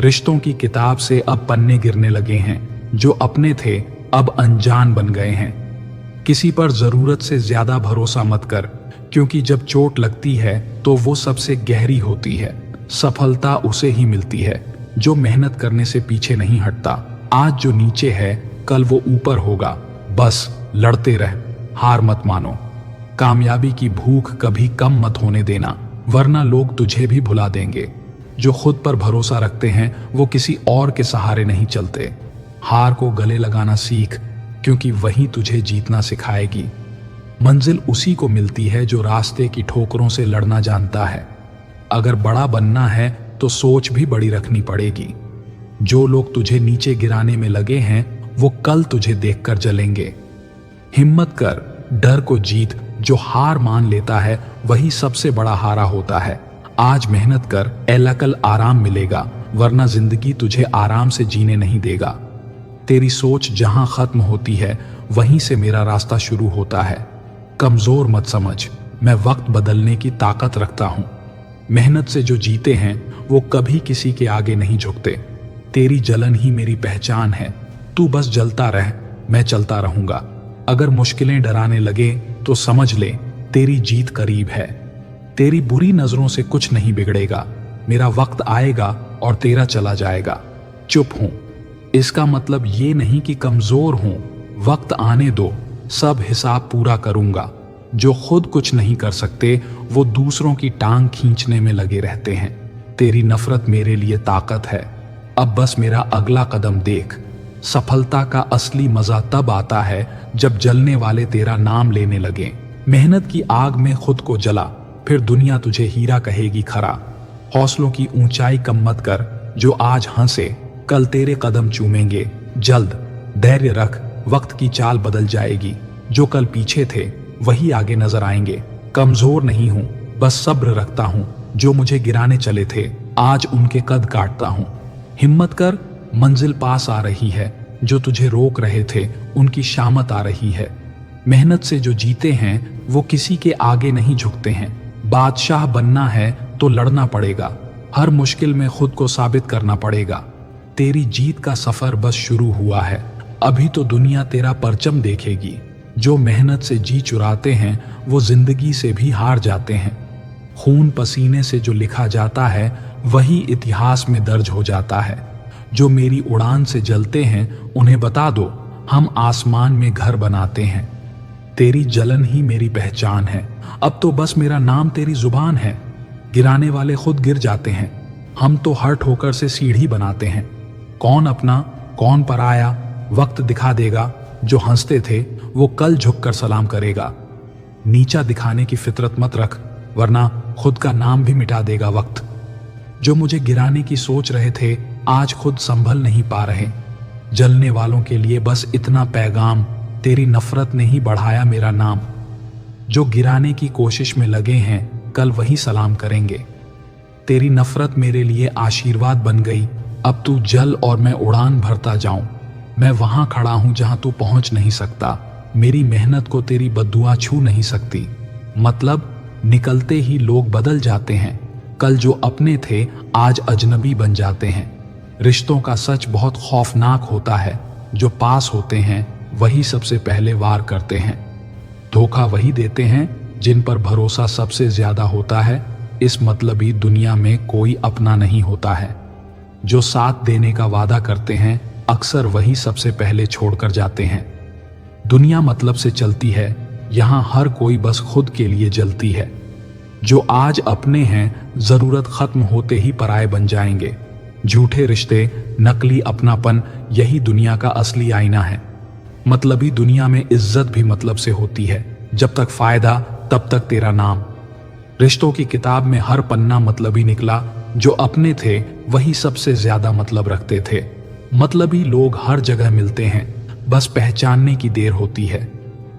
रिश्तों की किताब से अब पन्ने गिरने लगे हैं, जो अपने थे अब अनजान बन गए हैं। किसी पर जरूरत से ज्यादा भरोसा मत कर, क्योंकि जब चोट लगती है तो वो सबसे गहरी होती है। सफलता उसे ही मिलती है जो मेहनत करने से पीछे नहीं हटता। आज जो नीचे है कल वो ऊपर होगा, बस लड़ते रह, हार मत मानो। कामयाबी की भूख कभी कम मत होने देना, वरना लोग तुझे भी भुला देंगे। जो खुद पर भरोसा रखते हैं वो किसी और के सहारे नहीं चलते। हार को गले लगाना सीख, क्योंकि वही तुझे जीतना सिखाएगी। मंजिल उसी को मिलती है जो रास्ते की ठोकरों से लड़ना जानता है। अगर बड़ा बनना है तो सोच भी बड़ी रखनी पड़ेगी। जो लोग तुझे नीचे गिराने में लगे हैं वो कल तुझे देखकर जलेंगे। हिम्मत कर, डर को जीत। जो हार मान लेता है वही सबसे बड़ा हारा होता है। आज मेहनत कर, एला कल आराम मिलेगा, वरना जिंदगी तुझे आराम से जीने नहीं देगा। तेरी सोच जहां खत्म होती है वहीं से मेरा रास्ता शुरू होता है। कमजोर मत समझ, मैं वक्त बदलने की ताकत रखता हूं। मेहनत से जो जीते हैं वो कभी किसी के आगे नहीं झुकते। तेरी जलन ही मेरी पहचान है, तू बस जलता रह, मैं चलता रहूंगा। अगर मुश्किलें डराने लगे तो समझ ले तेरी जीत करीब है। तेरी बुरी नजरों से कुछ नहीं बिगड़ेगा। मेरा वक्त आएगा और तेरा चला जाएगा। चुप हूं, इसका मतलब ये नहीं कि कमजोर हूं। वक्त आने दो, सब हिसाब पूरा करूंगा। जो खुद कुछ नहीं कर सकते वो दूसरों की टांग खींचने में लगे रहते हैं। तेरी नफरत मेरे लिए ताकत है। अब बस मेरा अगला कदम देख। सफलता का असली मजा तब आता है जब जलने वाले तेरा नाम लेने लगे। मेहनत की आग में खुद को जला, फिर दुनिया तुझे हीरा कहेगी खरा। हौसलों की ऊंचाई कम मत कर, जो आज हंसे कल तेरे कदम चूमेंगे। जल्द धैर्य रख, वक्त की चाल बदल जाएगी। जो कल पीछे थे वही आगे नजर आएंगे। कमजोर नहीं हूं, बस सब्र रखता हूं। जो मुझे गिराने चले थे आज उनके कद काटता हूं। हिम्मत कर, मंजिल पास आ रही है। जो तुझे रोक रहे थे उनकी शामत आ रही है। मेहनत से जो जीते हैं वो किसी के आगे नहीं झुकते हैं। बादशाह बनना है तो लड़ना पड़ेगा। हर मुश्किल में खुद को साबित करना पड़ेगा। तेरी जीत का सफर बस शुरू हुआ है। अभी तो दुनिया तेरा परचम देखेगी। जो मेहनत से जी चुराते हैं वो जिंदगी से भी हार जाते हैं। खून पसीने से जो लिखा जाता है वही इतिहास में दर्ज हो जाता है। जो मेरी उड़ान से जलते हैं उन्हें बता दो, हम आसमान में घर बनाते हैं। तेरी जलन ही मेरी पहचान है। अब तो बस मेरा नाम तेरी जुबान है। गिराने वाले खुद गिर जाते हैं, हम तो हर ठोकर से सीढ़ी बनाते हैं। कौन अपना कौन पराया वक्त दिखा देगा। जो हंसते थे वो कल झुककर सलाम करेगा। नीचा दिखाने की फितरत मत रख, वरना खुद का नाम भी मिटा देगा वक्त। जो मुझे गिराने की सोच रहे थे आज खुद संभल नहीं पा रहे। जलने वालों के लिए बस इतना पैगाम, तेरी नफरत ने ही बढ़ाया मेरा नाम। जो गिराने की कोशिश में लगे हैं कल वही सलाम करेंगे। तेरी नफरत मेरे लिए आशीर्वाद बन गई। अब तू जल और मैं उड़ान भरता जाऊं। मैं वहां खड़ा हूं जहां तू पहुंच नहीं सकता। मेरी मेहनत को तेरी बद्दुआ छू नहीं सकती। मतलब निकलते ही लोग बदल जाते हैं। कल जो अपने थे आज अजनबी बन जाते हैं। रिश्तों का सच बहुत खौफनाक होता है। जो पास होते हैं वही सबसे पहले वार करते हैं। धोखा वही देते हैं जिन पर भरोसा सबसे ज्यादा होता है। इस मतलबी दुनिया में कोई अपना नहीं होता है। जो साथ देने का वादा करते हैं अक्सर वही सबसे पहले छोड़कर जाते हैं। दुनिया मतलब से चलती है, यहां हर कोई बस खुद के लिए जलती है। जो आज अपने हैं जरूरत खत्म होते ही पराये बन जाएंगे। झूठे रिश्ते, नकली अपनापन, यही दुनिया का असली आईना है। मतलबी दुनिया में इज्जत भी मतलब से होती है। जब तक फायदा तब तक तेरा नाम। रिश्तों की किताब में हर पन्ना मतलबी निकला। जो अपने थे वही सबसे ज्यादा मतलब रखते थे। मतलबी लोग हर जगह मिलते हैं, बस पहचानने की देर होती है।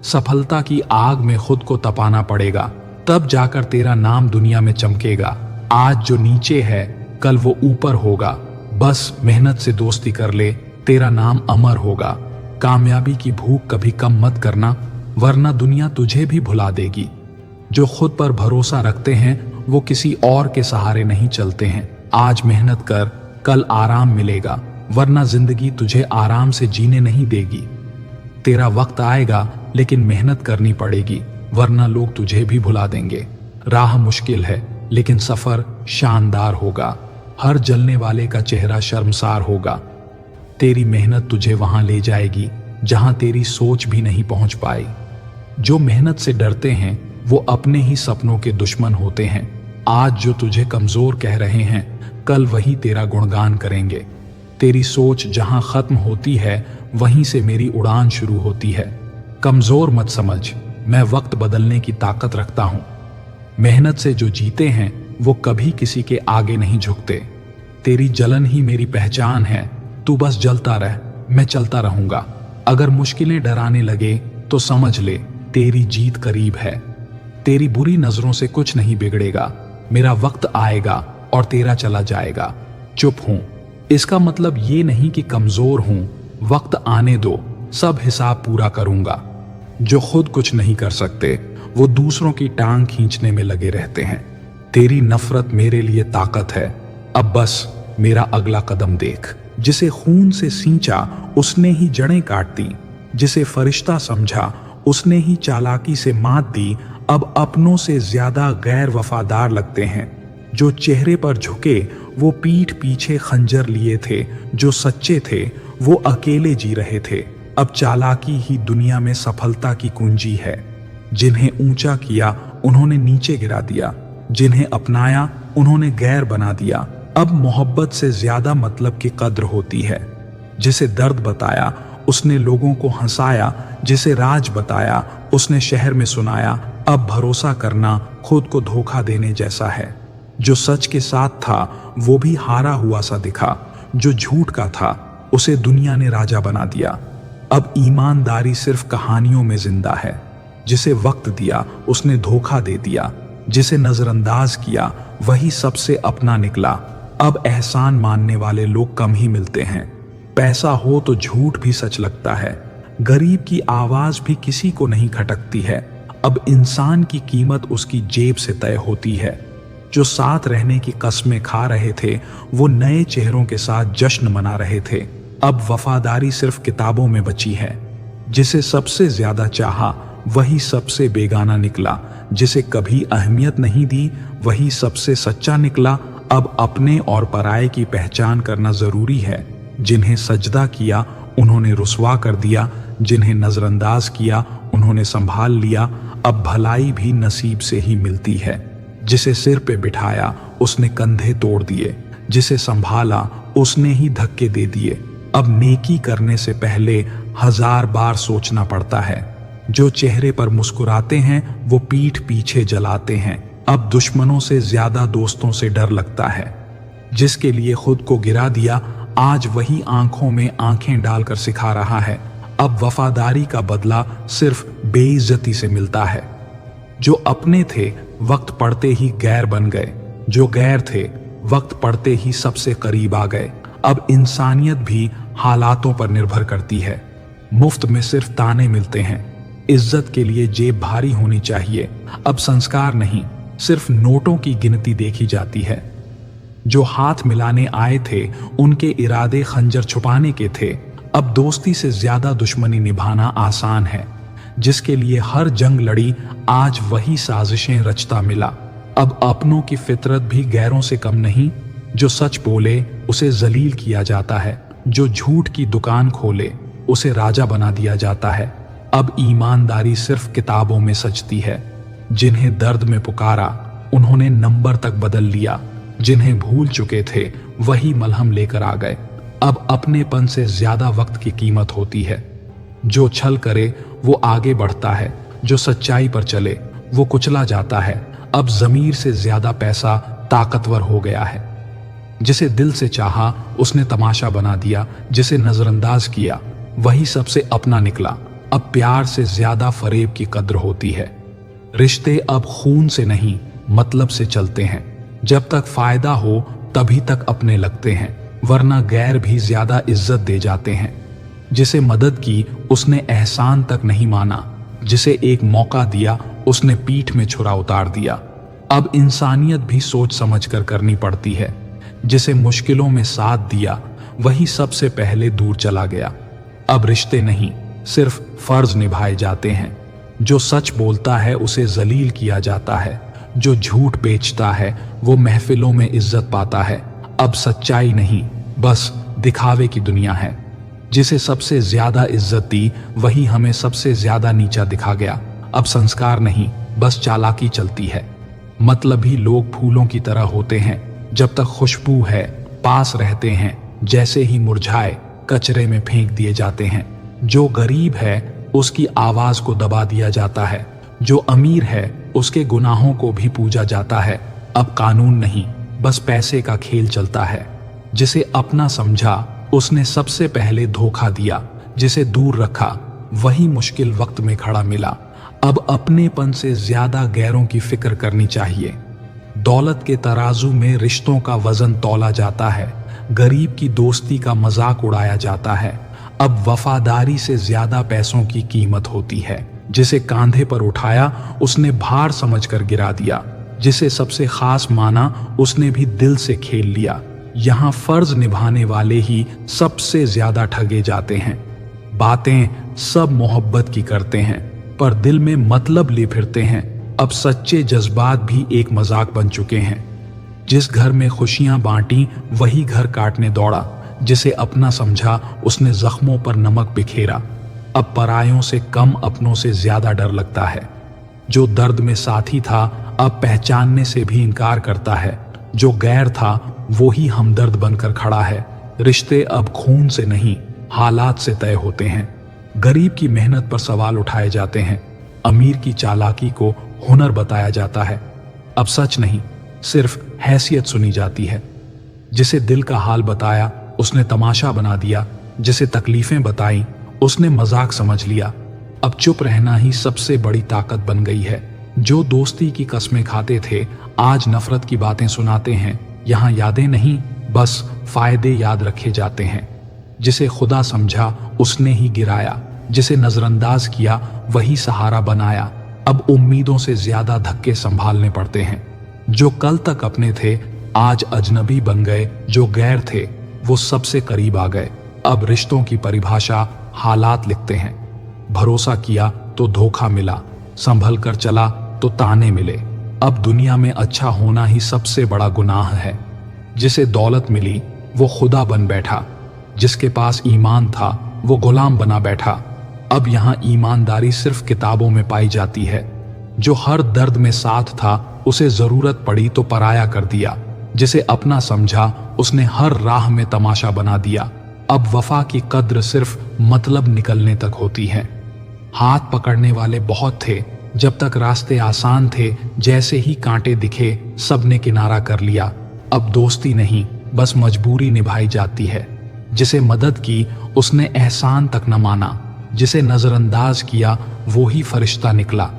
सफलता की आग में खुद को तपाना पड़ेगा, तब जाकर तेरा नाम दुनिया में चमकेगा। आज जो नीचे है कल वो ऊपर होगा। बस मेहनत से दोस्ती कर ले, तेरा नाम अमर होगा। कामयाबी की भूख कभी कम मत करना, वरना दुनिया तुझे भी भुला देगी। जो खुद पर भरोसा रखते हैं वो किसी और के सहारे नहीं चलते हैं। आज मेहनत कर, कल आराम मिलेगा, वरना जिंदगी तुझे आराम से जीने नहीं देगी। तेरा वक्त आएगा लेकिन मेहनत करनी पड़ेगी, वरना लोग तुझे भी भुला देंगे। राह मुश्किल है लेकिन सफर शानदार होगा। हर जलने वाले का चेहरा शर्मसार होगा। तेरी मेहनत तुझे वहां ले जाएगी जहां तेरी सोच भी नहीं पहुंच पाई। जो मेहनत से डरते हैं वो अपने ही सपनों के दुश्मन होते हैं। आज जो तुझे कमजोर कह रहे हैं कल वही तेरा गुणगान करेंगे। तेरी सोच जहां खत्म होती है वहीं से मेरी उड़ान शुरू होती है। कमजोर मत समझ, मैं वक्त बदलने की ताकत रखता हूं। मेहनत से जो जीते हैं वो कभी किसी के आगे नहीं झुकते। तेरी जलन ही मेरी पहचान है। तू बस जलता रह, मैं चलता रहूंगा। अगर मुश्किलें डराने लगे तो समझ ले तेरी जीत करीब है। तेरी बुरी नजरों से कुछ नहीं बिगड़ेगा। मेरा वक्त आएगा और तेरा चला जाएगा। चुप हूं, इसका मतलब ये नहीं कि कमजोर हूं। वक्त आने दो, सब हिसाब पूरा करूंगा। जो खुद कुछ नहीं कर सकते वो दूसरों की टांग खींचने में लगे रहते हैं। तेरी नफरत मेरे लिए ताकत है। अब बस मेरा अगला कदम देख। जिसे खून से सींचा उसने ही जड़ें काट दी। जिसे फरिश्ता समझा उसने ही चालाकी से मात दी, अब अपनों से ज्यादा गैर वफादार लगते हैं। जो चेहरे पर झुके वो पीठ पीछे खंजर लिए थे, जो सच्चे थे वो अकेले जी रहे थे। अब चालाकी ही दुनिया में सफलता की कुंजी है। जिन्हें ऊंचा किया उन्होंने नीचे गिरा दिया, जिन्हें अपनाया उन्होंने गैर बना दिया। अब मोहब्बत से ज्यादा मतलब की कद्र होती है। जिसे दर्द बताया उसने लोगों को हंसाया, जिसे राज बताया उसने शहर में सुनाया। अब भरोसा करना खुद को धोखा देने जैसा है। जो सच के साथ था वो भी हारा हुआ सा दिखा, जो झूठ का था उसे दुनिया ने राजा बना दिया। अब ईमानदारी सिर्फ कहानियों में जिंदा है। जिसे वक्त दिया उसने धोखा दे दिया, जिसे नजरअंदाज किया वही सबसे अपना निकला। अब एहसान मानने वाले लोग कम ही मिलते हैं। पैसा हो तो झूठ भी सच लगता है। गरीब की आवाज भी किसी को नहीं खटकती है। अब इंसान की कीमत उसकी जेब से तय होती है। जो साथ रहने की कस्में खा रहे थे वो नए चेहरों के साथ जश्न मना रहे थे। अब वफादारी सिर्फ किताबों में बची है। जिसे सबसे ज्यादा चाहा वही सबसे बेगाना निकला, जिसे कभी अहमियत नहीं दी वही सबसे सच्चा निकला। अब अपने और पराये की पहचान करना जरूरी है। जिन्हें सजदा किया उन्होंने रुसवा कर दिया, जिन्हें नजरअंदाज किया उन्होंने संभाल लिया। अब भलाई भी नसीब से ही मिलती है। जिसे सिर पे बिठाया उसने कंधे तोड़ दिए, जिसे संभाला उसने ही धक्के दे दिए। अब नेकी करने से पहले 1000 बार सोचना पड़ता है। जो चेहरे पर मुस्कुराते हैं वो पीठ पीछे जलाते हैं। अब दुश्मनों से ज्यादा दोस्तों से डर लगता है। जिसके लिए खुद को गिरा दिया आज वही आंखों में आंखें डालकर सिखा रहा है। अब वफादारी का बदला सिर्फ बेइज्जती से मिलता है। जो अपने थे वक्त पड़ते ही गैर बन गए, जो गैर थे वक्त पड़ते ही सबसे करीब आ गए। अब इंसानियत भी हालातों पर निर्भर करती है। मुफ्त में सिर्फ ताने मिलते हैं। इज्जत के लिए जेब भारी होनी चाहिए। अब संस्कार नहीं सिर्फ नोटों की गिनती देखी जाती है। जो हाथ मिलाने आए थे उनके इरादे खंजर छुपाने के थे। अब दोस्ती से ज्यादा दुश्मनी निभाना आसान है। जिसके लिए हर जंग लड़ी आज वही साजिशें रचता मिला। अब अपनों की फितरत भी गैरों से कम नहीं। जो सच बोले उसे जलील किया जाता है, जो झूठ की दुकान खोले उसे राजा बना दिया जाता है। अब ईमानदारी सिर्फ किताबों में सजती है। जिन्हें दर्द में पुकारा उन्होंने नंबर तक बदल लिया, जिन्हें भूल चुके थे वही मलहम लेकर आ गए। अब अपनेपन से ज्यादा वक्त की कीमत होती है। जो छल करे वो आगे बढ़ता है, जो सच्चाई पर चले वो कुचला जाता है। अब जमीर से ज्यादा पैसा ताकतवर हो गया है। जिसे दिल से चाहा उसने तमाशा बना दिया, जिसे नजरअंदाज किया वही सबसे अपना निकला। अब प्यार से ज्यादा फरेब की कद्र होती है। रिश्ते अब खून से नहीं मतलब से चलते हैं। जब तक फायदा हो तभी तक अपने लगते हैं, वरना गैर भी ज्यादा इज्जत दे जाते हैं। जिसे मदद की उसने एहसान तक नहीं माना, जिसे एक मौका दिया उसने पीठ में छुरा उतार दिया। अब इंसानियत भी सोच समझ कर करनी पड़ती है। जिसे मुश्किलों में साथ दिया वही सबसे पहले दूर चला गया। अब रिश्ते नहीं सिर्फ फर्ज निभाए जाते हैं। जो सच बोलता है उसे जलील किया जाता है, जो झूठ बेचता है वो महफिलों में इज्जत पाता है। अब सच्चाई नहीं बस दिखावे की दुनिया है। जिसे सबसे ज्यादा इज्जत दी वही हमें सबसे ज्यादा नीचा दिखा गया। अब संस्कार नहीं बस चालाकी चलती है। मतलबी लोग फूलों की तरह होते हैं, जब तक खुशबू है पास रहते हैं, जैसे ही मुरझाए कचरे में फेंक दिए जाते हैं। जो गरीब है उसकी आवाज को दबा दिया जाता है, जो अमीर है उसके गुनाहों को भी पूजा जाता है। अब कानून नहीं बस पैसे का खेल चलता है। जिसे अपना समझा उसने सबसे पहले धोखा दिया, जिसे दूर रखा वही मुश्किल वक्त में खड़ा मिला। अब अपनेपन से ज्यादा गैरों की फिक्र करनी चाहिए। दौलत के तराजू में रिश्तों का वजन तौला जाता है, गरीब की दोस्ती का मजाक उड़ाया जाता है। अब वफादारी से ज्यादा पैसों की कीमत होती है। जिसे कांधे पर उठाया उसने भार समझकर गिरा दिया, जिसे सबसे खास माना उसने भी दिल से खेल लिया। यहाँ फर्ज निभाने वाले ही सबसे ज्यादा ठगे जाते हैं। बातें सब मोहब्बत की करते हैं, पर दिल में मतलब ले फिरते हैं। अब सच्चे जज्बात भी एक मजाक बन चुके हैं। जिस घर में खुशियां बांटी वही घर काटने दौड़ा। जिसे अपना समझा उसने जख्मों पर नमक बिखेरा। अब परायों से कम अपनों से ज्यादा डर लगता है। जो दर्द में साथी था अब पहचानने से भी इनकार करता है। जो गैर था वो ही हमदर्द बनकर खड़ा है। रिश्ते अब खून से नहीं हालात से तय होते हैं। गरीब की मेहनत पर सवाल उठाए जाते हैं। अमीर की चालाकी को हुनर बताया जाता है। अब सच नहीं, सिर्फ हैसियत सुनी जाती है। जिसे दिल का हाल बताया उसने तमाशा बना दिया। जिसे तकलीफें बताई उसने मजाक समझ लिया। अब चुप रहना ही सबसे बड़ी ताकत बन गई है। जो दोस्ती की कसमें खाते थे आज नफरत की बातें सुनाते हैं। यहाँ यादें नहीं, बस फायदे याद रखे जाते हैं। जिसे खुदा समझा उसने ही गिराया। जिसे नजरअंदाज किया वही सहारा बनाया। अब उम्मीदों से ज्यादा धक्के संभालने पड़ते हैं। जो कल तक अपने थे आज अजनबी बन गए। जो गैर थे वो सबसे करीब आ गए। अब रिश्तों की परिभाषा हालात लिखते हैं। भरोसा किया तो धोखा मिला, संभल कर चला तो ताने मिले। अब दुनिया में अच्छा होना ही सबसे बड़ा गुनाह है। जिसे दौलत मिली वो खुदा बन बैठा। जिसके पास ईमान था वो गुलाम बना बैठा। अब यहाँ ईमानदारी सिर्फ किताबों में पाई जाती है। जो हर दर्द में साथ था उसे जरूरत पड़ी तो पराया कर दिया। जिसे अपना समझा उसने हर राह में तमाशा बना दिया। अब वफा की कद्र सिर्फ मतलब निकलने तक होती है। हाथ पकड़ने वाले बहुत थे जब तक रास्ते आसान थे। जैसे ही कांटे दिखे सबने किनारा कर लिया। अब दोस्ती नहीं बस मजबूरी निभाई जाती है। जिसे मदद की उसने एहसान तक न माना। जिसे नजरअंदाज किया वो ही फरिश्ता निकला।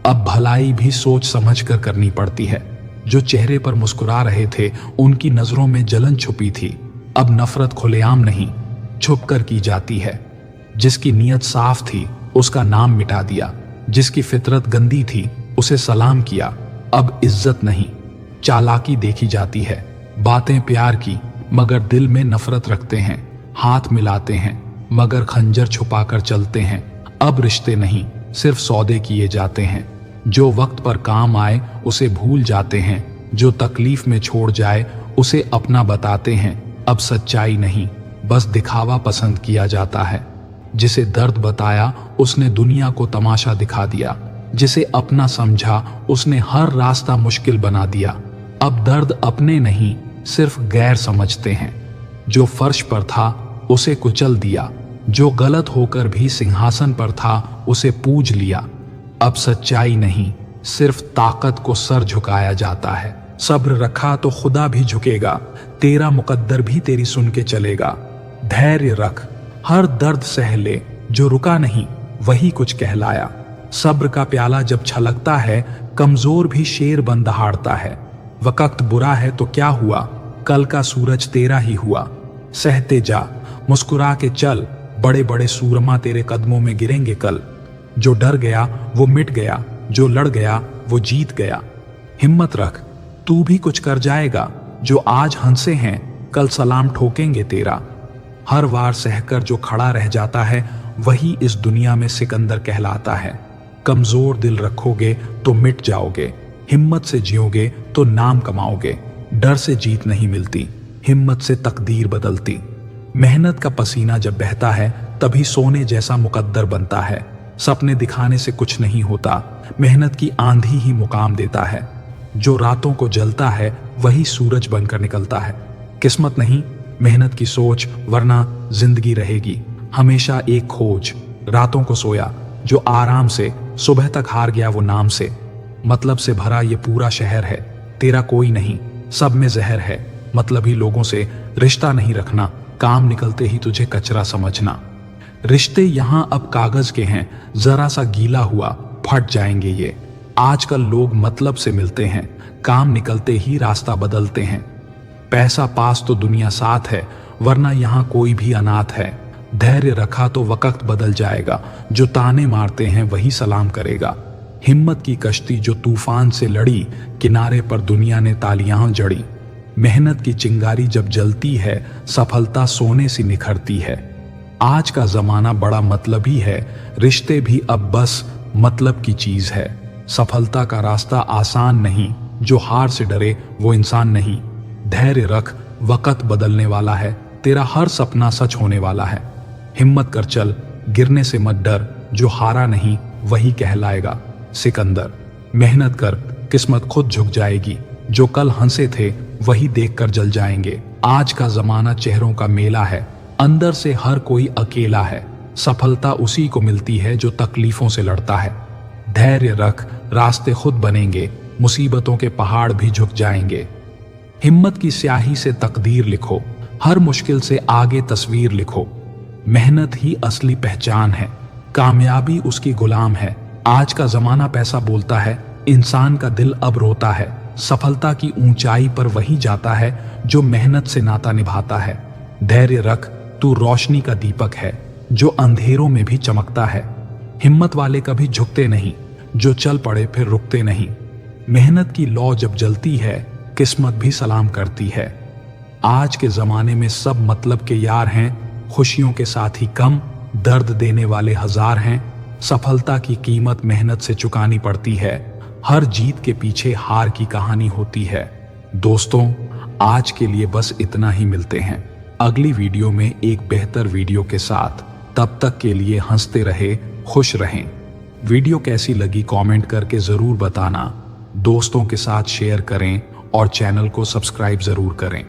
अब भलाई भी सोच समझ कर करनी पड़ती है। जो चेहरे पर मुस्कुरा रहे थे उनकी नजरों में जलन छुपी थी। अब नफरत खुलेआम नहीं छुप कर की जाती है। जिसकी नीयत साफ थी उसका नाम मिटा दिया। जिसकी फितरत गंदी थी उसे सलाम किया। अब इज्जत नहीं चालाकी देखी जाती है। बातें प्यार की मगर दिल में नफरत रखते हैं। हाथ मिलाते हैं मगर खंजर छुपाकर चलते हैं। अब रिश्ते नहीं सिर्फ सौदे किए जाते हैं। जो वक्त पर काम आए उसे भूल जाते हैं। जो तकलीफ में छोड़ जाए उसे अपना बताते हैं। अब सच्चाई नहीं बस दिखावा पसंद किया जाता है। जिसे दर्द बताया उसने दुनिया को तमाशा दिखा दिया। जिसे अपना समझा उसने हर रास्ता मुश्किल बना दिया। अब दर्द अपने नहीं सिर्फ गैर समझते हैं। जो फर्श पर था उसे कुचल दिया। जो गलत होकर भी सिंहासन पर था उसे पूज लिया। अब सच्चाई नहीं सिर्फ ताकत को सर झुकाया जाता है। सब्र रखा तो खुदा भी झुकेगा। तेरा मुकद्दर भी तेरी सुन के चलेगा। धैर्य रख हर दर्द सह ले। जो रुका नहीं वही कुछ कहलाया। सब्र का प्याला जब छलकता है कमजोर भी शेर बन दहाड़ता है। वक्त बुरा है तो क्या हुआ कल का सूरज तेरा ही हुआ। सहते जा मुस्कुरा के चल बड़े बड़े सूरमा तेरे कदमों में गिरेंगे कल। जो डर गया वो मिट गया। जो लड़ गया वो जीत गया। हिम्मत रख तू भी कुछ कर जाएगा। जो आज हंसे हैं कल सलाम ठोकेंगे तेरा। हर वार सहकर जो खड़ा रह जाता है वही इस दुनिया में सिकंदर कहलाता है। कमजोर दिल रखोगे तो मिट जाओगे। हिम्मत से जियोगे तो नाम कमाओगे। डर से जीत नहीं मिलती हिम्मत से तकदीर बदलती। मेहनत का पसीना जब बहता है तभी सोने जैसा मुकद्दर बनता है। सपने दिखाने से कुछ नहीं होता मेहनत की आंधी ही मुकाम देता है। जो रातों को जलता है वही सूरज बनकर निकलता है। किस्मत नहीं मेहनत की सोच वरना जिंदगी रहेगी हमेशा एक खोज। रातों को सोया जो आराम से सुबह तक हार गया वो नाम से। मतलब से भरा ये पूरा शहर है तेरा कोई नहीं सब में जहर है। मतलबी लोगों से रिश्ता नहीं रखना काम निकलते ही तुझे कचरा समझना। रिश्ते यहाँ अब कागज के हैं जरा सा गीला हुआ फट जाएंगे ये। आजकल लोग मतलब से मिलते हैं काम निकलते ही रास्ता बदलते हैं। पैसा पास तो दुनिया साथ है वरना यहाँ कोई भी अनाथ है। धैर्य रखा तो वक्त बदल जाएगा। जो ताने मारते हैं वही सलाम करेगा। हिम्मत की कश्ती जो तूफान से लड़ी किनारे पर दुनिया ने तालियां जड़ी। मेहनत की चिंगारी जब जलती है सफलता सोने सी निखरती है। आज का जमाना बड़ा मतलबी है, रिश्ते भी अब बस मतलब की चीज है। सफलता का रास्ता आसान नहीं, जो हार से डरे वो इंसान नहीं। धैर्य रख, वक्त बदलने वाला है, तेरा हर सपना सच होने वाला है। हिम्मत कर चल, गिरने से मत डर, जो हारा नहीं वही कहलाएगा सिकंदर। मेहनत कर, किस्मत खुद झुक जाएगी, जो कल हंसे थे वही देखकर जल जाएंगे। आज का जमाना चेहरों का मेला है, अंदर से हर कोई अकेला है। सफलता उसी को मिलती है जो तकलीफों से लड़ता है। धैर्य रख, रास्ते खुद बनेंगे, मुसीबतों के पहाड़ भी झुक जाएंगे। हिम्मत की स्याही से तकदीर लिखो, हर मुश्किल से आगे तस्वीर लिखो। मेहनत ही असली पहचान है, कामयाबी उसकी गुलाम है। आज का जमाना पैसा बोलता है, इंसान का दिल अब रोता है। सफलता की ऊंचाई पर वही जाता है जो मेहनत से नाता निभाता है। धैर्य रख, तू रोशनी का दीपक है, जो अंधेरों में भी चमकता है। हिम्मत वाले कभी झुकते नहीं, जो चल पड़े फिर रुकते नहीं। मेहनत की लौ जब जलती है, किस्मत भी सलाम करती है। आज के जमाने में सब मतलब के यार हैं, खुशियों के साथ ही कम, दर्द देने वाले हजार हैं। सफलता की कीमत मेहनत से चुकानी पड़ती है, हर जीत के पीछे हार की कहानी होती है। दोस्तों, आज के लिए बस इतना ही, मिलते हैं अगली वीडियो में एक बेहतर वीडियो के साथ। तब तक के लिए हंसते रहे, खुश रहें। वीडियो कैसी लगी कमेंट करके जरूर बताना, दोस्तों के साथ शेयर करें और चैनल को सब्सक्राइब जरूर करें।